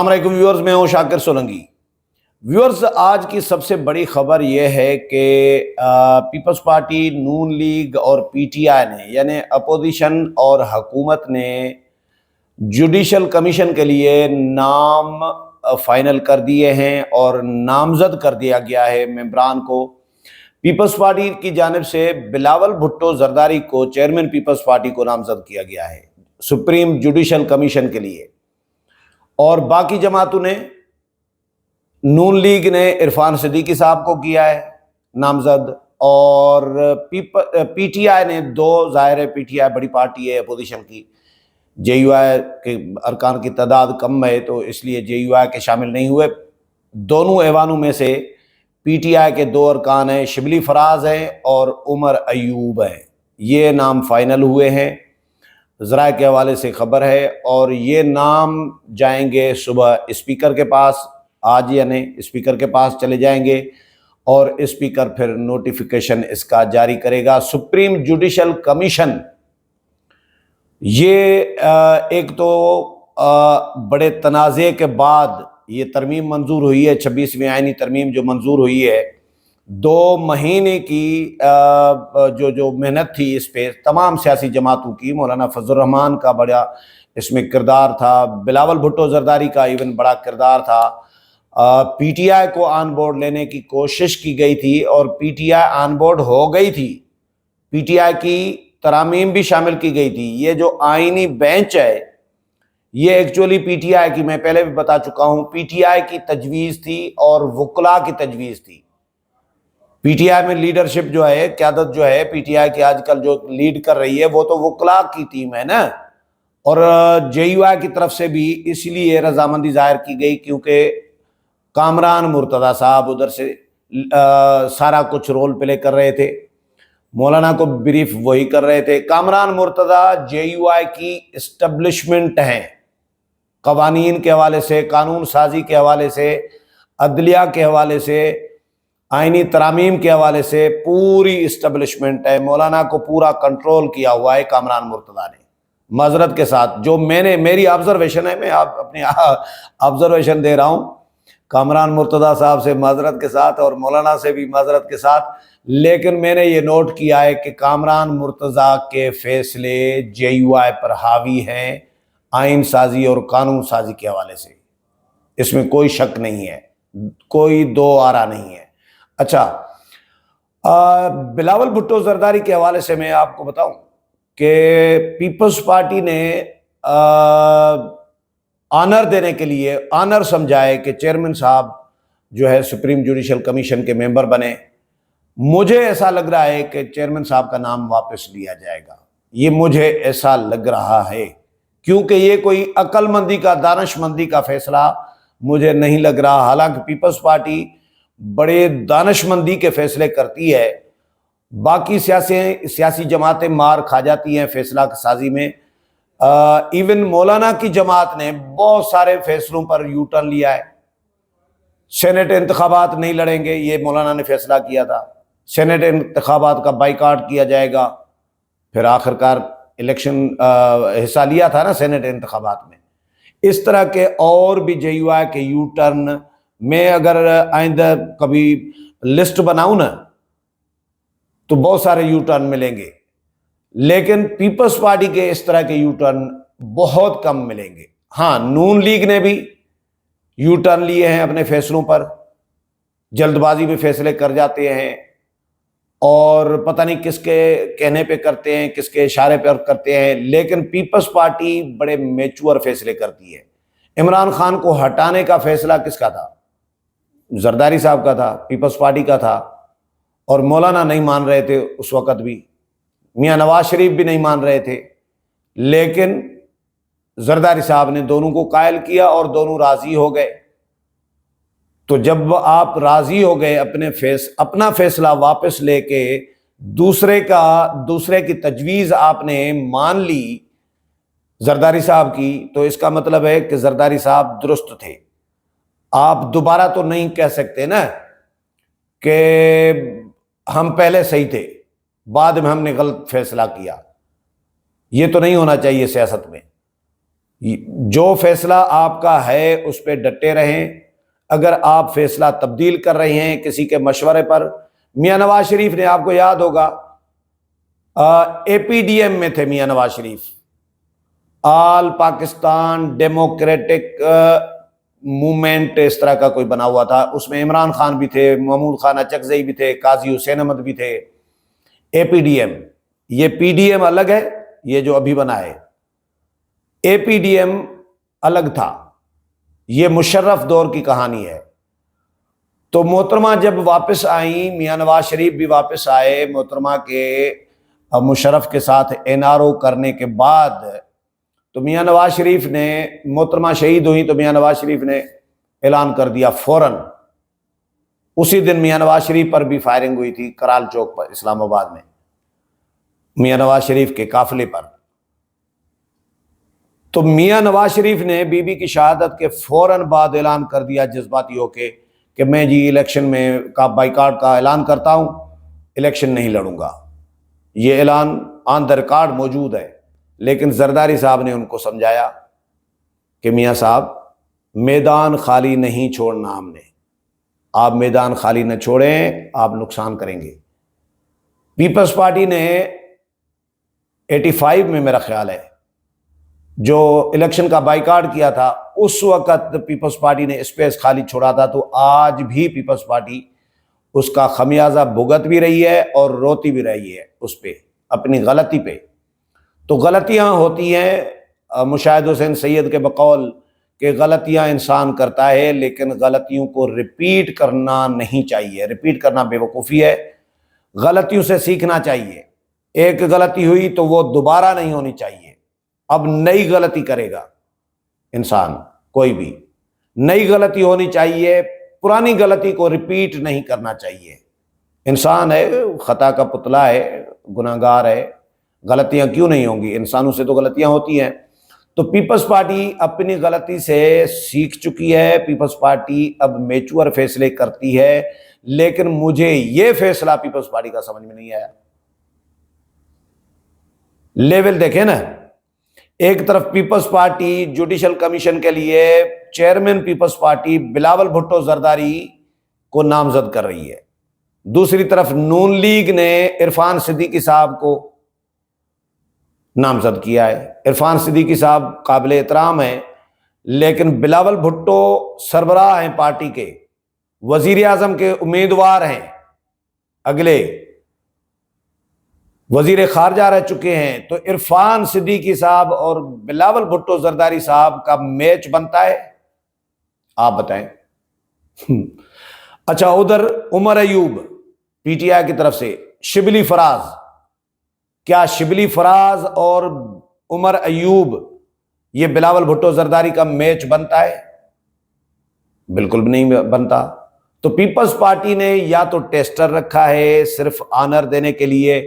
السلام علیکم ویورز، میں ہوں شاکر سولنگی۔ ویورز، آج کی سب سے بڑی خبر یہ ہے کہ پیپلز پارٹی، نون لیگ اور پی ٹی آئی نے یعنی اپوزیشن اور حکومت نے جوڈیشل کمیشن کے لیے نام فائنل کر دیے ہیں اور نامزد کر دیا گیا ہے ممبران کو۔ پیپلز پارٹی کی جانب سے بلاول بھٹو زرداری کو چیئرمین پیپلز پارٹی کو نامزد کیا گیا ہے سپریم جوڈیشل کمیشن کے لیے، اور باقی جماعتوں نے، نون لیگ نے عرفان صدیقی صاحب کو کیا ہے نامزد، اور پی ٹی آئی نے ظاہر ہے پی ٹی آئی بڑی پارٹی ہے اپوزیشن کی، جے یو آئی کے ارکان کی تعداد کم ہے تو اس لیے جے یو آئی کے شامل نہیں ہوئے۔ دونوں ایوانوں میں سے پی ٹی آئی کے 2 ارکان ہیں، شبلی فراز ہیں اور عمر ایوب ہیں، یہ نام فائنل ہوئے ہیں، ذرائع کے حوالے سے خبر ہے، اور یہ نام جائیں گے صبح اسپیکر کے پاس، آج یعنی اسپیکر کے پاس چلے جائیں گے، اور اسپیکر پھر نوٹیفیکیشن اس کا جاری کرے گا۔ سپریم جوڈیشل کمیشن یہ ایک تو بڑے تنازع کے بعد یہ ترمیم منظور ہوئی ہے، 26ویں آئینی ترمیم جو منظور ہوئی ہے، 2 مہینے کی جو محنت تھی اس پہ تمام سیاسی جماعتوں کی، مولانا فضل الرحمان کا بڑا اس میں کردار تھا، بلاول بھٹو زرداری کا ایون بڑا کردار تھا، پی ٹی آئی کو آن بورڈ لینے کی کوشش کی گئی تھی اور P T I on board ہو گئی تھی، پی ٹی آئی کی ترامیم بھی شامل کی گئی تھی۔ یہ جو آئینی بینچ ہے یہ ایکچولی پی ٹی آئی کی، میں پہلے بھی بتا چکا ہوں، پی ٹی آئی کی تجویز تھی اور وکلاء کی تجویز تھی۔ پی ٹی آئی میں لیڈرشپ جو ہے، قیادت جو ہے پی ٹی آئی کی آج کل جو لیڈ کر رہی ہے وہ تو وکلاء کی ٹیم ہے نا، اور جے یو آئی کی طرف سے بھی اس لیے رضامندی ظاہر کی گئی کیونکہ کامران مرتضیٰ صاحب ادھر سے سارا کچھ رول پلے کر رہے تھے، مولانا کو بریف وہی کر رہے تھے۔ کامران مرتضیٰ جے یو آئی کی اسٹیبلشمنٹ ہیں، قوانین کے حوالے سے، قانون سازی کے حوالے سے، عدلیہ کے حوالے سے، آئینی ترامیم کے حوالے سے پوری اسٹیبلشمنٹ ہے۔ مولانا کو پورا کنٹرول کیا ہوا ہے کامران مرتضیٰ نے، معذرت کے ساتھ، جو میری آبزرویشن ہے، میں اپنی آبزرویشن دے رہا ہوں، کامران مرتضیٰ صاحب سے معذرت کے ساتھ اور مولانا سے بھی معذرت کے ساتھ، لیکن میں نے یہ نوٹ کیا ہے کہ کامران مرتضیٰ کے فیصلے جے یو آئی پر حاوی ہیں آئین سازی اور قانون سازی کے حوالے سے، اس میں کوئی شک نہیں ہے، کوئی دو آرا نہیں ہے۔ اچھا، بلاول بھٹو زرداری کے حوالے سے میں آپ کو بتاؤں کہ پیپلز پارٹی نے آنر دینے کے لیے، آنر سمجھائے کہ چیئرمین صاحب جو ہے سپریم جوڈیشل کمیشن کے ممبر بنے۔ مجھے ایسا لگ رہا ہے کہ چیئرمین صاحب کا نام واپس لیا جائے گا، یہ مجھے ایسا لگ رہا ہے، کیونکہ یہ کوئی عقل مندی کا، دانش مندی کا فیصلہ مجھے نہیں لگ رہا۔ حالانکہ پیپلز پارٹی بڑے دانش مندی کے فیصلے کرتی ہے، باقی سیاسی جماعتیں مار کھا جاتی ہیں فیصلہ سازی میں۔ ایون مولانا کی جماعت نے بہت سارے فیصلوں پر یو ٹرن لیا ہے۔ سینٹ انتخابات نہیں لڑیں گے، یہ مولانا نے فیصلہ کیا تھا، سینٹ انتخابات کا بائیکاٹ کیا جائے گا، پھر آخرکار الیکشن حصہ لیا تھا نا سینٹ انتخابات میں۔ اس طرح کے اور بھی جے یو آئی کے یو ٹرن میں اگر آئندہ کبھی لسٹ بناؤں نا تو بہت سارے یو ٹرن ملیں گے، لیکن پیپلز پارٹی کے اس طرح کے یو ٹرن بہت کم ملیں گے۔ ہاں، نون لیگ نے بھی یو ٹرن لیے ہیں اپنے فیصلوں پر، جلد بازی میں فیصلے کر جاتے ہیں اور پتہ نہیں کس کے کہنے پہ کرتے ہیں، کس کے اشارے پر کرتے ہیں، لیکن پیپلز پارٹی بڑے میچور فیصلے کرتی ہے۔ عمران خان کو ہٹانے کا فیصلہ کس کا تھا؟ زرداری صاحب کا تھا، پیپلز پارٹی کا تھا، اور مولانا نہیں مان رہے تھے اس وقت بھی، میاں نواز شریف بھی نہیں مان رہے تھے، لیکن زرداری صاحب نے دونوں کو قائل کیا اور دونوں راضی ہو گئے۔ تو جب آپ راضی ہو گئے، اپنا فیصلہ واپس لے کے دوسرے کی تجویز آپ نے مان لی زرداری صاحب کی، تو اس کا مطلب ہے کہ زرداری صاحب درست تھے۔ آپ دوبارہ تو نہیں کہہ سکتے نا کہ ہم پہلے صحیح تھے، بعد میں ہم نے غلط فیصلہ کیا، یہ تو نہیں ہونا چاہیے سیاست میں۔ جو فیصلہ آپ کا ہے اس پہ ڈٹے رہیں. اگر آپ فیصلہ تبدیل کر رہے ہیں کسی کے مشورے پر، میاں نواز شریف نے، آپ کو یاد ہوگا اے پی ڈی ایم میں تھے میاں نواز شریف، آل پاکستان ڈیموکریٹک موومنٹ اس طرح کا کوئی بنا ہوا تھا، اس میں عمران خان بھی تھے، محمود خان اچکزئی بھی تھے، قاضی حسین احمد بھی تھے. اے پی ڈی ایم، یہ پی ڈی ایم الگ ہے، یہ جو ابھی بنا ہے اے پی ڈی ایم الگ تھا. یہ مشرف دور کی کہانی ہے. تو محترمہ جب واپس آئیں، میاں نواز شریف بھی واپس آئے محترمہ کے مشرف کے ساتھ این آر او کرنے کے بعد، تو میاں نواز شریف نے، محترمہ شہید ہوئی تو میاں نواز شریف نے اعلان کر دیا فوراً. اسی دن میاں نواز شریف پر بھی فائرنگ ہوئی تھی کرال چوک پر اسلام آباد میں، میاں نواز شریف کے قافلے پر. تو میاں نواز شریف نے بی بی کی شہادت کے فوراً بعد اعلان کر دیا جذباتی ہو کے کہ میں جی الیکشن میں کا بائیکاٹ کا اعلان کرتا ہوں، الیکشن نہیں لڑوں گا. یہ اعلان آن دا ریکارڈ موجود ہے. لیکن زرداری صاحب نے ان کو سمجھایا کہ میاں صاحب میدان خالی نہیں چھوڑنا ہم نے، آپ میدان خالی نہ چھوڑیں، آپ نقصان کریں گے. پیپلز پارٹی نے 85 میں میرا خیال ہے جو الیکشن کا بائیکاٹ کیا تھا، اس وقت پیپلز پارٹی نے اسپیس خالی چھوڑا تھا. تو آج بھی پیپلز پارٹی اس کا خمیازہ بھگت بھی رہی ہے اور روتی بھی رہی ہے اس پہ، اپنی غلطی پہ. تو غلطیاں ہوتی ہیں، مشاہد حسین سید کے بقول کہ غلطیاں انسان کرتا ہے لیکن غلطیوں کو ریپیٹ کرنا نہیں چاہیے. ریپیٹ کرنا بے وقوفی ہے. غلطیوں سے سیکھنا چاہیے. ایک غلطی ہوئی تو وہ دوبارہ نہیں ہونی چاہیے. اب نئی غلطی کرے گا انسان، کوئی بھی نئی غلطی ہونی چاہیے، پرانی غلطی کو ریپیٹ نہیں کرنا چاہیے. انسان ہے، خطا کا پتلا ہے، گناہگار ہے، غلطیاں کیوں نہیں ہوں گی؟ انسانوں سے تو غلطیاں ہوتی ہیں. تو پیپلز پارٹی اپنی غلطی سے سیکھ چکی ہے. پیپلز پارٹی اب میچور فیصلے کرتی ہے. لیکن مجھے یہ فیصلہ پیپلز پارٹی کا سمجھ میں نہیں آیا. لیول دیکھیں نا، ایک طرف پیپلز پارٹی جوڈیشل کمیشن کے لیے چیئرمین پیپلز پارٹی بلاول بھٹو زرداری کو نامزد کر رہی ہے. دوسری طرف نون لیگ نے عرفان صدیقی صاحب کو نامزد کیا ہے. عرفان صدیقی صاحب قابل احترام ہیں، لیکن بلاول بھٹو سربراہ ہیں پارٹی کے، وزیر اعظم کے امیدوار ہیں، اگلے وزیر خارجہ رہ چکے ہیں. تو عرفان صدیقی صاحب اور بلاول بھٹو زرداری صاحب کا میچ بنتا ہے؟ آپ بتائیں. اچھا، ادھر Omar Ayub P T I کی طرف سے، شبلی فراز، کیا شبلی فراز اور عمر ایوب یہ بلاول بھٹو زرداری کا میچ بنتا ہے؟ بالکل بھی نہیں بنتا. تو پیپلز پارٹی نے یا تو ٹیسٹر رکھا ہے صرف آنر دینے کے لیے،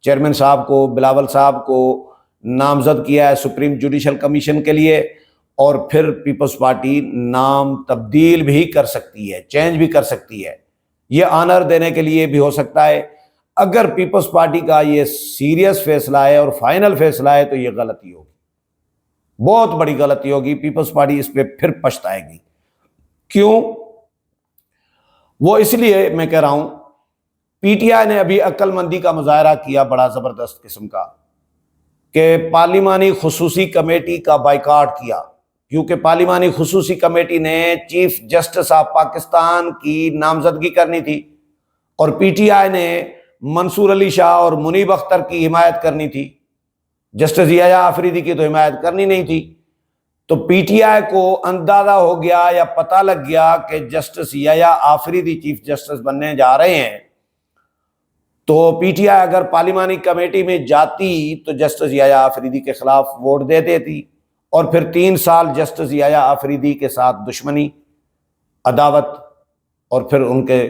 چیئرمین صاحب کو، بلاول صاحب کو نامزد کیا ہے سپریم جوڈیشل کمیشن کے لیے، اور پھر پیپلز پارٹی نام تبدیل بھی کر سکتی ہے، چینج بھی کر سکتی ہے. یہ آنر دینے کے لیے بھی ہو سکتا ہے. اگر پیپلز پارٹی کا یہ سیریس فیصلہ ہے اور فائنل فیصلہ ہے تو یہ غلطی ہوگی، بہت بڑی غلطی ہوگی. پیپلز پارٹی اس پہ پھر پچھتائے گی. کیوں؟ وہ اس لیے میں کہہ رہا ہوں، پی ٹی آئی نے ابھی عقل مندی کا مظاہرہ کیا بڑا زبردست قسم کا، کہ پارلیمانی خصوصی کمیٹی کا بائیکاٹ کیا، کیونکہ پارلیمانی خصوصی کمیٹی نے چیف جسٹس آف پاکستان کی نامزدگی کرنی تھی، اور پی ٹی آئی نے منصور علی شاہ اور منیب اختر کی حمایت کرنی تھی. جسٹس یحییٰ آفریدی کی تو حمایت کرنی نہیں تھی. تو پی ٹی آئی کو اندازہ ہو گیا یا پتہ لگ گیا کہ جسٹس یحییٰ آفریدی چیف جسٹس بننے جا رہے ہیں، تو پی ٹی آئی اگر پارلیمانی کمیٹی میں جاتی تو جسٹس یحییٰ آفریدی کے خلاف ووٹ دے دیتی، اور پھر 3 سال جسٹس یحییٰ آفریدی کے ساتھ دشمنی، عداوت، اور پھر ان کے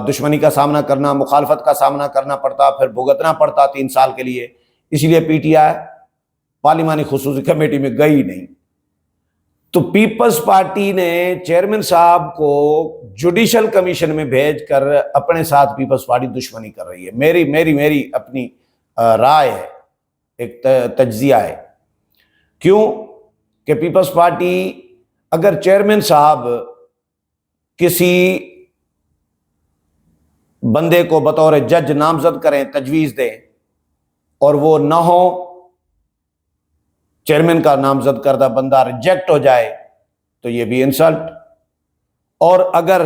دشمنی کا سامنا کرنا، مخالفت کا سامنا کرنا پڑتا، پھر بھگتنا پڑتا 3 سال کے لیے. اس لیے پی ٹی آئی پارلیمانی خصوصی کمیٹی میں گئی نہیں. تو پیپلز پارٹی نے چیئرمین صاحب کو جوڈیشل کمیشن میں بھیج کر اپنے ساتھ پیپلز پارٹی دشمنی کر رہی ہے. میری اپنی رائے ہے، ایک تجزیہ ہے. کیوں؟ کہ پیپلز پارٹی اگر چیئرمین صاحب کسی بندے کو بطور جج نامزد کریں، تجویز دیں، اور وہ نہ ہو، چیئرمین کا نامزد کردہ بندہ ریجیکٹ ہو جائے تو یہ بھی انسلٹ۔ اور اگر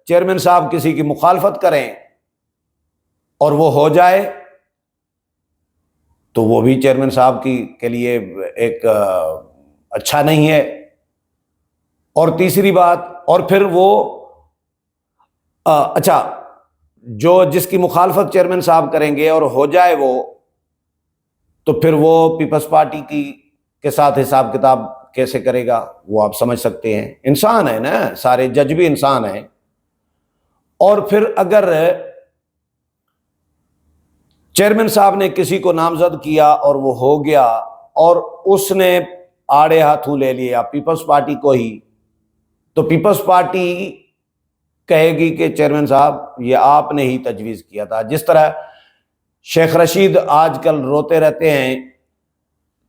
چیئرمین صاحب کسی کی مخالفت کریں اور وہ ہو جائے تو وہ بھی چیئرمین صاحب کے لیے ایک اچھا نہیں ہے۔ اور تیسری بات، اور پھر وہ اچھا، جس کی مخالفت چیئرمین صاحب کریں گے اور ہو جائے وہ، تو پھر وہ پیپلز پارٹی کے ساتھ حساب کتاب کیسے کرے گا؟ وہ آپ سمجھ سکتے ہیں، انسان ہے نا، سارے جج بھی انسان ہیں۔ اور پھر اگر چیئرمین صاحب نے کسی کو نامزد کیا اور وہ ہو گیا اور اس نے آڑے ہاتھوں لے لیا پیپلز پارٹی کو ہی، تو پیپلز پارٹی کہے گی کہ چیئرمین صاحب یہ آپ نے ہی تجویز کیا تھا۔ جس طرح شیخ رشید آج کل روتے رہتے ہیں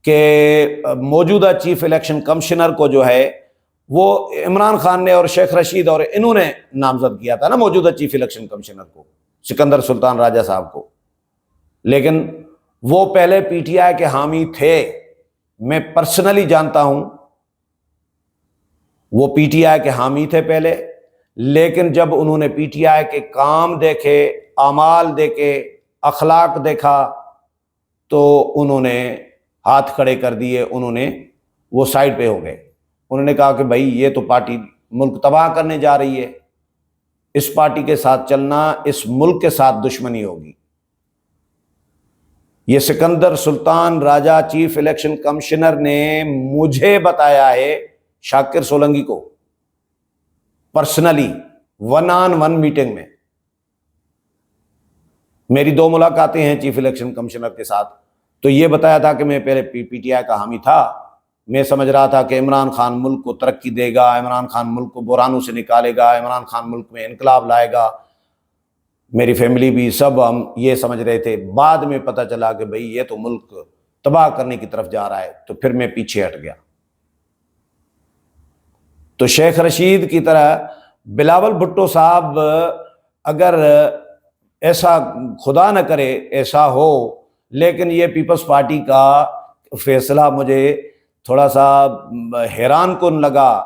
کہ موجودہ چیف الیکشن کمشنر کو جو ہے وہ عمران خان نے اور شیخ رشید اور انہوں نے نامزد کیا تھا نا، موجودہ چیف الیکشن کمشنر کو، سکندر سلطان راجہ صاحب کو، لیکن وہ پہلے پی ٹی آئی کے حامی تھے، میں پرسنلی جانتا ہوں، وہ پی ٹی آئی کے حامی تھے پہلے، لیکن جب انہوں نے پی ٹی آئی کے کام دیکھے، اعمال دیکھے، اخلاق دیکھا، تو انہوں نے ہاتھ کھڑے کر دیے، انہوں نے وہ سائڈ پہ ہو گئے۔ انہوں نے کہا کہ بھائی یہ تو پارٹی ملک تباہ کرنے جا رہی ہے، اس پارٹی کے ساتھ چلنا اس ملک کے ساتھ دشمنی ہوگی۔ یہ سکندر سلطان راجہ چیف الیکشن کمشنر نے مجھے بتایا ہے، شاکر سولنگی کو پرسنلی 1 on 1 میٹنگ میں، میری 2 ملاقاتیں ہیں چیف الیکشن کمشنر کے ساتھ، تو یہ بتایا تھا کہ میں پہلے پی ٹی آئی کا حامی تھا، میں سمجھ رہا تھا کہ عمران خان ملک کو ترقی دے گا، عمران خان ملک کو بحرانوں سے نکالے گا، عمران خان ملک میں انقلاب لائے گا، میری فیملی بھی، سب ہم یہ سمجھ رہے تھے۔ بعد میں پتہ چلا کہ بھئی یہ تو ملک تباہ کرنے کی طرف جا رہا ہے، تو پھر میں پیچھے ہٹ گیا۔ تو شیخ رشید کی طرح بلاول بھٹو صاحب اگر ایسا خدا نہ کرے ایسا ہو، لیکن یہ پیپلز پارٹی کا فیصلہ مجھے تھوڑا سا حیران کن لگا،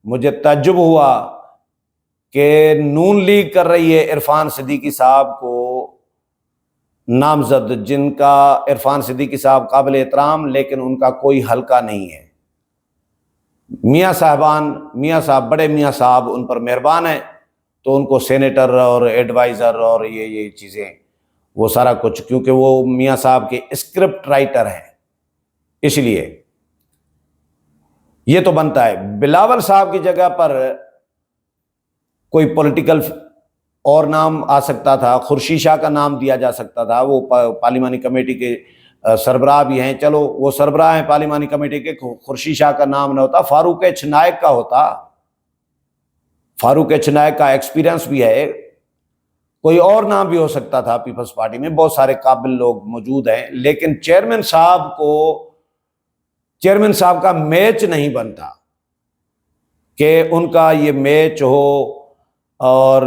مجھے تعجب ہوا کہ نون لیگ کر رہی ہے عرفان صدیقی صاحب کو نامزد، جن کا عرفان صدیقی صاحب قابل احترام، لیکن ان کا کوئی حلقہ نہیں ہے۔ میاں صاحب بڑے میاں صاحب ان پر مہربان ہیں، تو ان کو سینیٹر اور ایڈوائزر اور یہ چیزیں، وہ سارا کچھ، کیونکہ وہ میاں صاحب کے اسکرپٹ رائٹر ہیں، اس لیے یہ تو بنتا ہے۔ بلاول صاحب کی جگہ پر کوئی پولیٹیکل اور نام آ سکتا تھا، خورشید شاہ کا نام دیا جا سکتا تھا، وہ پارلیمانی کمیٹی کے سربراہ بھی ہیں، چلو وہ سربراہ ہیں پارلیمانی کمیٹی کے، خورشید شاہ کا نام نہ ہوتا، فاروق ایچ نائک کا ہوتا، فاروق ایچ نائک کا ایکسپیرینس بھی ہے، کوئی اور نام بھی ہو سکتا تھا۔ پیپلز پارٹی میں بہت سارے قابل لوگ موجود ہیں، لیکن چیئرمین صاحب کا میچ نہیں بنتا کہ ان کا یہ میچ ہو اور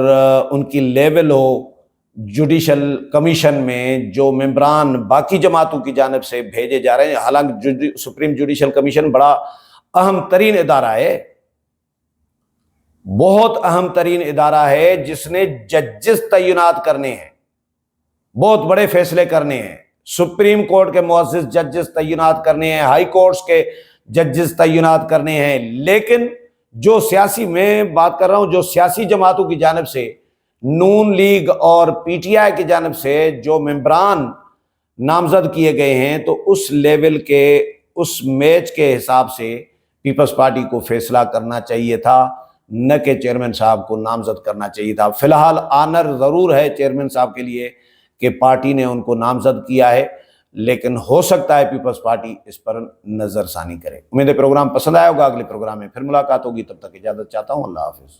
ان کی لیول ہو جوڈیشل کمیشن میں، جو ممبران باقی جماعتوں کی جانب سے بھیجے جا رہے ہیں۔ حالانکہ سپریم جوڈیشل کمیشن بڑا اہم ترین ادارہ ہے، بہت اہم ترین ادارہ ہے، جس نے ججز تعینات کرنے ہیں، بہت بڑے فیصلے کرنے ہیں، سپریم کورٹ کے معزز ججز تعینات کرنے ہیں، ہائی کورٹس کے ججز تعینات کرنے ہیں، لیکن جو سیاسی، میں بات کر رہا ہوں جو سیاسی جماعتوں کی جانب سے، نون لیگ اور پی ٹی آئی کی جانب سے جو ممبران نامزد کیے گئے ہیں، تو اس لیول کے، اس میچ کے حساب سے پیپلز پارٹی کو فیصلہ کرنا چاہیے تھا، نہ کہ چیئرمین صاحب کو نامزد کرنا چاہیے تھا۔ فی الحال آنر ضرور ہے چیئرمین صاحب کے لیے کہ پارٹی نے ان کو نامزد کیا ہے، لیکن ہو سکتا ہے پیپلز پارٹی اس پر نظر ثانی کرے۔ امید ہے پروگرام پسند آیا ہوگا، اگلے پروگرام میں پھر ملاقات ہوگی، تب تک اجازت چاہتا ہوں، اللہ حافظ۔